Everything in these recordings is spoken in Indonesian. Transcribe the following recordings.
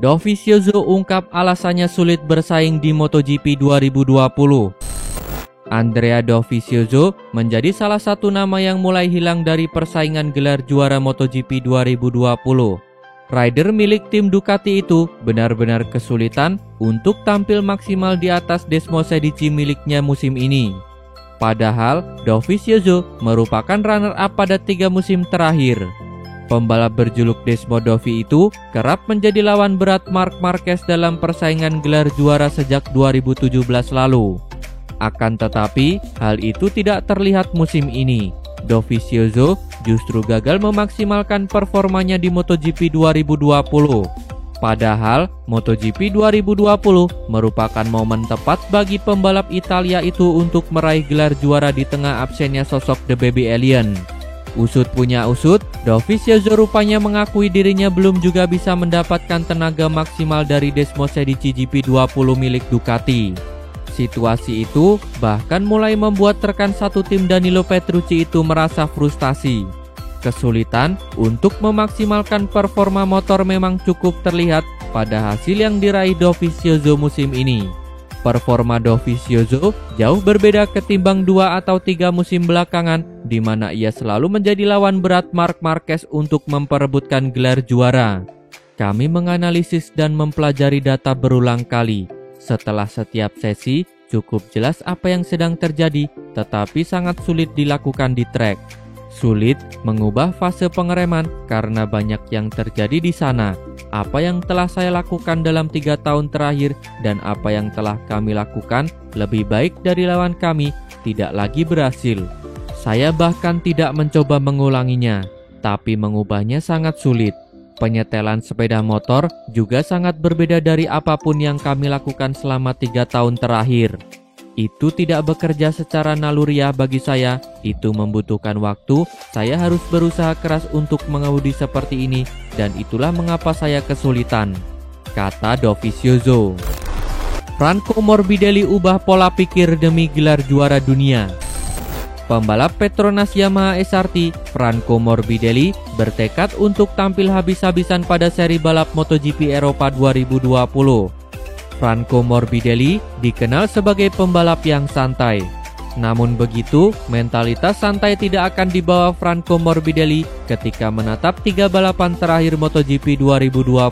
Dovizioso ungkap alasannya sulit bersaing di MotoGP 2020. Andrea Dovizioso menjadi salah satu nama yang mulai hilang dari persaingan gelar juara MotoGP 2020. Rider milik tim Ducati itu benar-benar kesulitan untuk tampil maksimal di atas Desmosedici miliknya musim ini. Padahal Dovizioso merupakan runner-up pada 3 musim terakhir. Pembalap berjuluk Desmo Dovi itu kerap menjadi lawan berat Marc Marquez dalam persaingan gelar juara sejak 2017 lalu. Akan tetapi, hal itu tidak terlihat musim ini. Dovizioso justru gagal memaksimalkan performanya di MotoGP 2020. Padahal, MotoGP 2020 merupakan momen tepat bagi pembalap Italia itu untuk meraih gelar juara di tengah absennya sosok The Baby Alien. Usut punya usut, Dovizioso rupanya mengakui dirinya belum juga bisa mendapatkan tenaga maksimal dari Desmosedici GP20 milik Ducati. Situasi itu bahkan mulai membuat rekan satu tim Danilo Petrucci itu merasa frustasi. Kesulitan untuk memaksimalkan performa motor memang cukup terlihat pada hasil yang diraih Dovizioso musim ini. Performa Dovizioso jauh berbeda ketimbang 2 atau 3 musim belakangan, di mana ia selalu menjadi lawan berat Marc Marquez untuk memperebutkan gelar juara. Kami menganalisis dan mempelajari data berulang kali. Setelah setiap sesi, cukup jelas apa yang sedang terjadi, tetapi sangat sulit dilakukan di trek. Sulit mengubah fase pengereman karena banyak yang terjadi di sana. Apa yang telah saya lakukan dalam 3 tahun terakhir dan apa yang telah kami lakukan lebih baik dari lawan kami tidak lagi berhasil. Saya bahkan tidak mencoba mengulanginya, tapi mengubahnya sangat sulit. Penyetelan sepeda motor juga sangat berbeda dari apapun yang kami lakukan selama 3 tahun terakhir. Itu tidak bekerja secara naluriah bagi saya, itu membutuhkan waktu, saya harus berusaha keras untuk mengemudi seperti ini, dan itulah mengapa saya kesulitan, kata Dovizioso. Franco Morbidelli ubah pola pikir demi gelar juara dunia. Pembalap Petronas Yamaha SRT, Franco Morbidelli, bertekad untuk tampil habis-habisan pada seri balap MotoGP Eropa 2020. Franco Morbidelli dikenal sebagai pembalap yang santai. Namun begitu, mentalitas santai tidak akan dibawa Franco Morbidelli ketika menatap 3 balapan terakhir MotoGP 2020.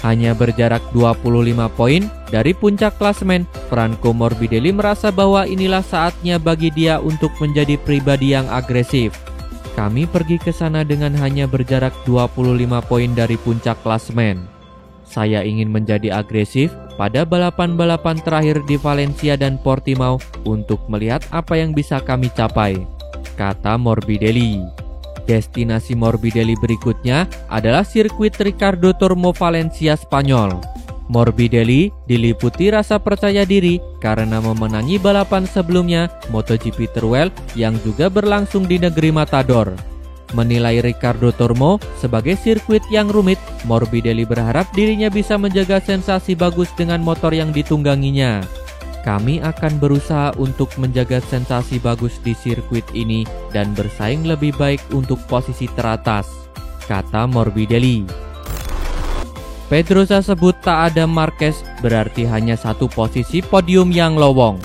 Hanya berjarak 25 poin dari puncak klasemen, Franco Morbidelli merasa bahwa inilah saatnya bagi dia untuk menjadi pribadi yang agresif. Kami pergi ke sana dengan hanya berjarak 25 poin dari puncak klasemen. Saya ingin menjadi agresif pada balapan-balapan terakhir di Valencia dan Portimao untuk melihat apa yang bisa kami capai, kata Morbidelli. Destinasi Morbidelli berikutnya adalah sirkuit Ricardo Tormo Valencia, Spanyol. Morbidelli diliputi rasa percaya diri karena memenangi balapan sebelumnya MotoGP Teruel yang juga berlangsung di negeri Matador. Menilai Ricardo Tormo sebagai sirkuit yang rumit, Morbidelli berharap dirinya bisa menjaga sensasi bagus dengan motor yang ditungganginya. Kami akan berusaha untuk menjaga sensasi bagus di sirkuit ini dan bersaing lebih baik untuk posisi teratas, kata Morbidelli. Pedrosa sebut tak ada Marquez berarti hanya satu posisi podium yang lowong.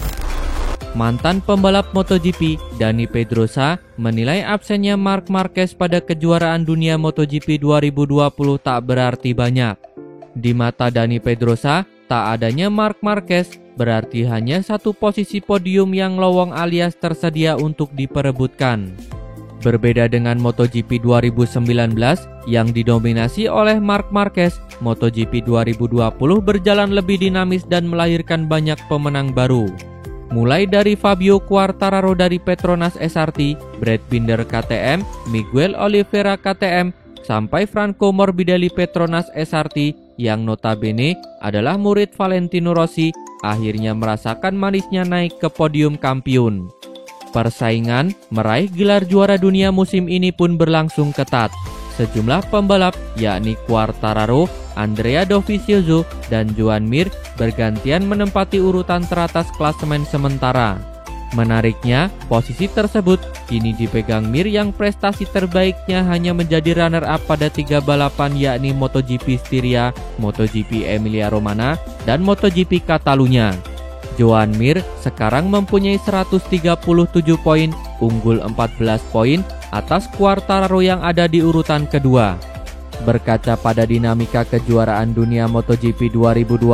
Mantan pembalap MotoGP, Dani Pedrosa, menilai absennya Marc Marquez pada kejuaraan dunia MotoGP 2020 tak berarti banyak. Di mata Dani Pedrosa, tak adanya Marc Marquez berarti hanya satu posisi podium yang lowong alias tersedia untuk diperebutkan. Berbeda dengan MotoGP 2019 yang didominasi oleh Marc Marquez, MotoGP 2020 berjalan lebih dinamis dan melahirkan banyak pemenang baru. Mulai dari Fabio Quartararo dari Petronas SRT, Brad Binder KTM, Miguel Oliveira KTM, sampai Franco Morbidelli Petronas SRT yang notabene adalah murid Valentino Rossi, akhirnya merasakan manisnya naik ke podium kampiun. Persaingan meraih gelar juara dunia musim ini pun berlangsung ketat. Sejumlah pembalap yakni Quartararo, Andrea Dovizioso, dan Joan Mir bergantian menempati urutan teratas klasemen sementara. Menariknya, posisi tersebut kini dipegang Mir yang prestasi terbaiknya hanya menjadi runner-up pada 3 balapan yakni MotoGP Styria, MotoGP Emilia-Romagna, dan MotoGP Catalunya. Joan Mir sekarang mempunyai 137 poin, unggul 14 poin atas Quartararo yang ada di urutan kedua. Berkaca pada dinamika kejuaraan dunia MotoGP 2020,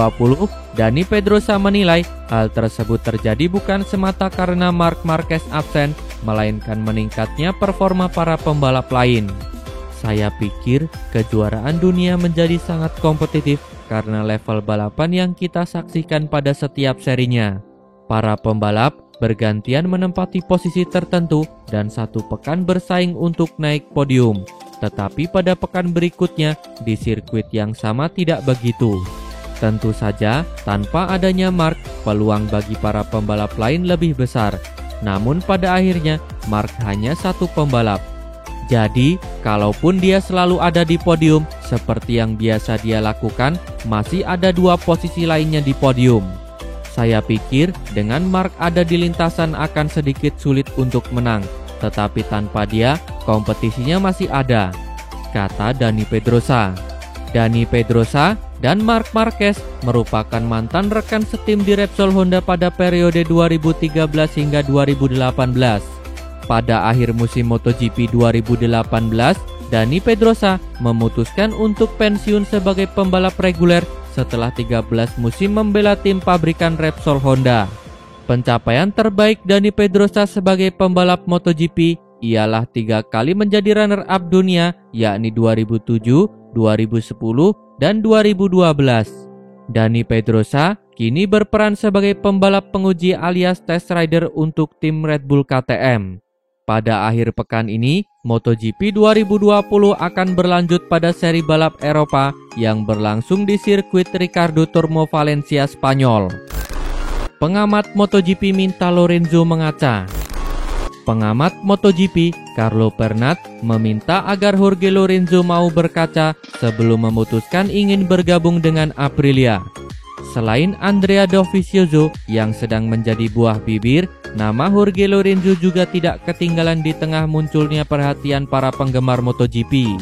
Dani Pedrosa menilai hal tersebut terjadi bukan semata karena Marc Marquez absen, melainkan meningkatnya performa para pembalap lain. Saya pikir kejuaraan dunia menjadi sangat kompetitif karena level balapan yang kita saksikan pada setiap serinya. Para pembalap bergantian menempati posisi tertentu dan satu pekan bersaing untuk naik podium. Tetapi pada pekan berikutnya di sirkuit yang sama tidak begitu. Tentu saja tanpa adanya Marc, peluang bagi para pembalap lain lebih besar. Namun pada akhirnya Marc hanya satu pembalap. Jadi kalaupun dia selalu ada di podium seperti yang biasa dia lakukan, masih ada 2 posisi lainnya di podium. Saya pikir dengan Marc ada di lintasan akan sedikit sulit untuk menang. Tetapi tanpa dia, kompetisinya masih ada, kata Dani Pedrosa. Dani Pedrosa dan Marc Marquez merupakan mantan rekan setim di Repsol Honda pada periode 2013 hingga 2018. Pada akhir musim MotoGP 2018, Dani Pedrosa memutuskan untuk pensiun sebagai pembalap reguler setelah 13 musim membela tim pabrikan Repsol Honda. Pencapaian terbaik Dani Pedrosa sebagai pembalap MotoGP ialah 3 kali menjadi runner-up dunia, yakni 2007, 2010, dan 2012. Dani Pedrosa kini berperan sebagai pembalap penguji alias test rider untuk tim Red Bull KTM. Pada akhir pekan ini, MotoGP 2020 akan berlanjut pada seri balap Eropa yang berlangsung di sirkuit Ricardo Tormo Valencia, Spanyol. Pengamat MotoGP minta Lorenzo mengaca. Pengamat MotoGP Carlo Pernat meminta agar Jorge Lorenzo mau berkaca sebelum memutuskan ingin bergabung dengan Aprilia. Selain Andrea Dovizioso yang sedang menjadi buah bibir, nama Jorge Lorenzo juga tidak ketinggalan di tengah munculnya perhatian para penggemar MotoGP.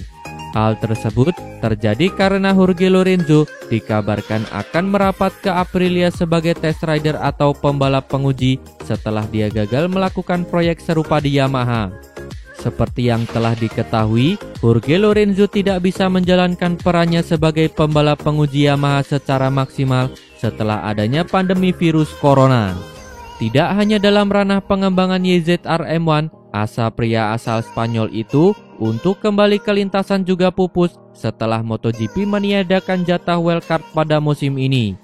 Hal tersebut terjadi karena Jorge Lorenzo dikabarkan akan merapat ke Aprilia sebagai test rider atau pembalap penguji setelah dia gagal melakukan proyek serupa di Yamaha. Seperti yang telah diketahui, Jorge Lorenzo tidak bisa menjalankan perannya sebagai pembalap penguji Yamaha secara maksimal setelah adanya pandemi virus corona. Tidak hanya dalam ranah pengembangan YZR M1, asa pria asal Spanyol itu untuk kembali ke lintasan juga pupus setelah MotoGP meniadakan jatah wildcard pada musim ini.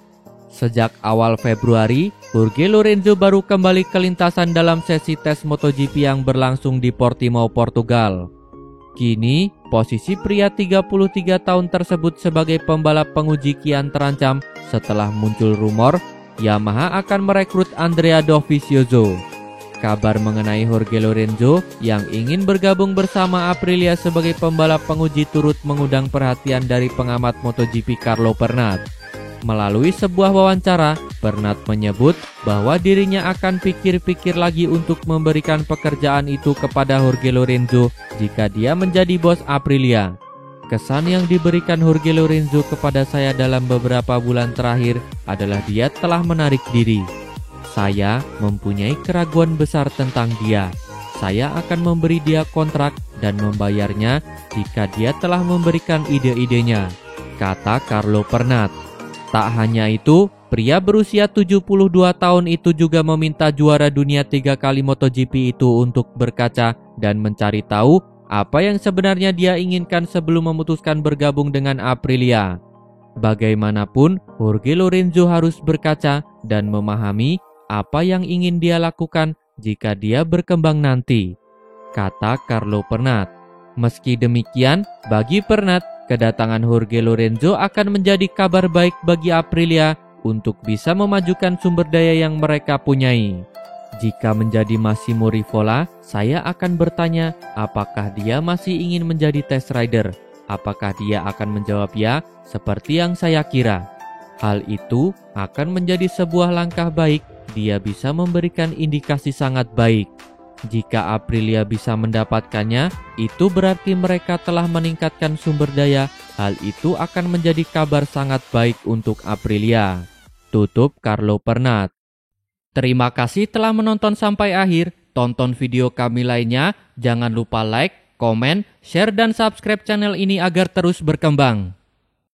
Sejak awal Februari, Jorge Lorenzo baru kembali ke lintasan dalam sesi tes MotoGP yang berlangsung di Portimao, Portugal. Kini, posisi pria 33 tahun tersebut sebagai pembalap penguji kian terancam setelah muncul rumor Yamaha akan merekrut Andrea Dovizioso. Kabar mengenai Jorge Lorenzo yang ingin bergabung bersama Aprilia sebagai pembalap penguji turut mengundang perhatian dari pengamat MotoGP Carlo Pernat. Melalui sebuah wawancara, Pernat menyebut bahwa dirinya akan pikir-pikir lagi untuk memberikan pekerjaan itu kepada Jorge Lorenzo jika dia menjadi bos Aprilia. Kesan yang diberikan Jorge Lorenzo kepada saya dalam beberapa bulan terakhir adalah dia telah menarik diri. Saya mempunyai keraguan besar tentang dia. Saya akan memberi dia kontrak dan membayarnya jika dia telah memberikan ide-idenya, kata Carlo Pernat. Tak hanya itu, pria berusia 72 tahun itu juga meminta juara dunia 3 kali MotoGP itu untuk berkaca dan mencari tahu apa yang sebenarnya dia inginkan sebelum memutuskan bergabung dengan Aprilia. Bagaimanapun, Jorge Lorenzo harus berkaca dan memahami apa yang ingin dia lakukan jika dia berkembang nanti, kata Carlo Pernat. Meski demikian, bagi Pernat, kedatangan Jorge Lorenzo akan menjadi kabar baik bagi Aprilia untuk bisa memajukan sumber daya yang mereka punyai. Jika menjadi Massimo Rivola, saya akan bertanya apakah dia masih ingin menjadi test rider. Apakah dia akan menjawab ya, seperti yang saya kira. Hal itu akan menjadi sebuah langkah baik dia bisa memberikan indikasi sangat baik. Jika Aprilia bisa mendapatkannya, itu berarti mereka telah meningkatkan sumber daya. Hal itu akan menjadi kabar sangat baik untuk Aprilia. Tutup Carlo Pernat. Terima kasih telah menonton sampai akhir. Tonton video kami lainnya. Jangan lupa like, komen, share, dan subscribe channel ini agar terus berkembang.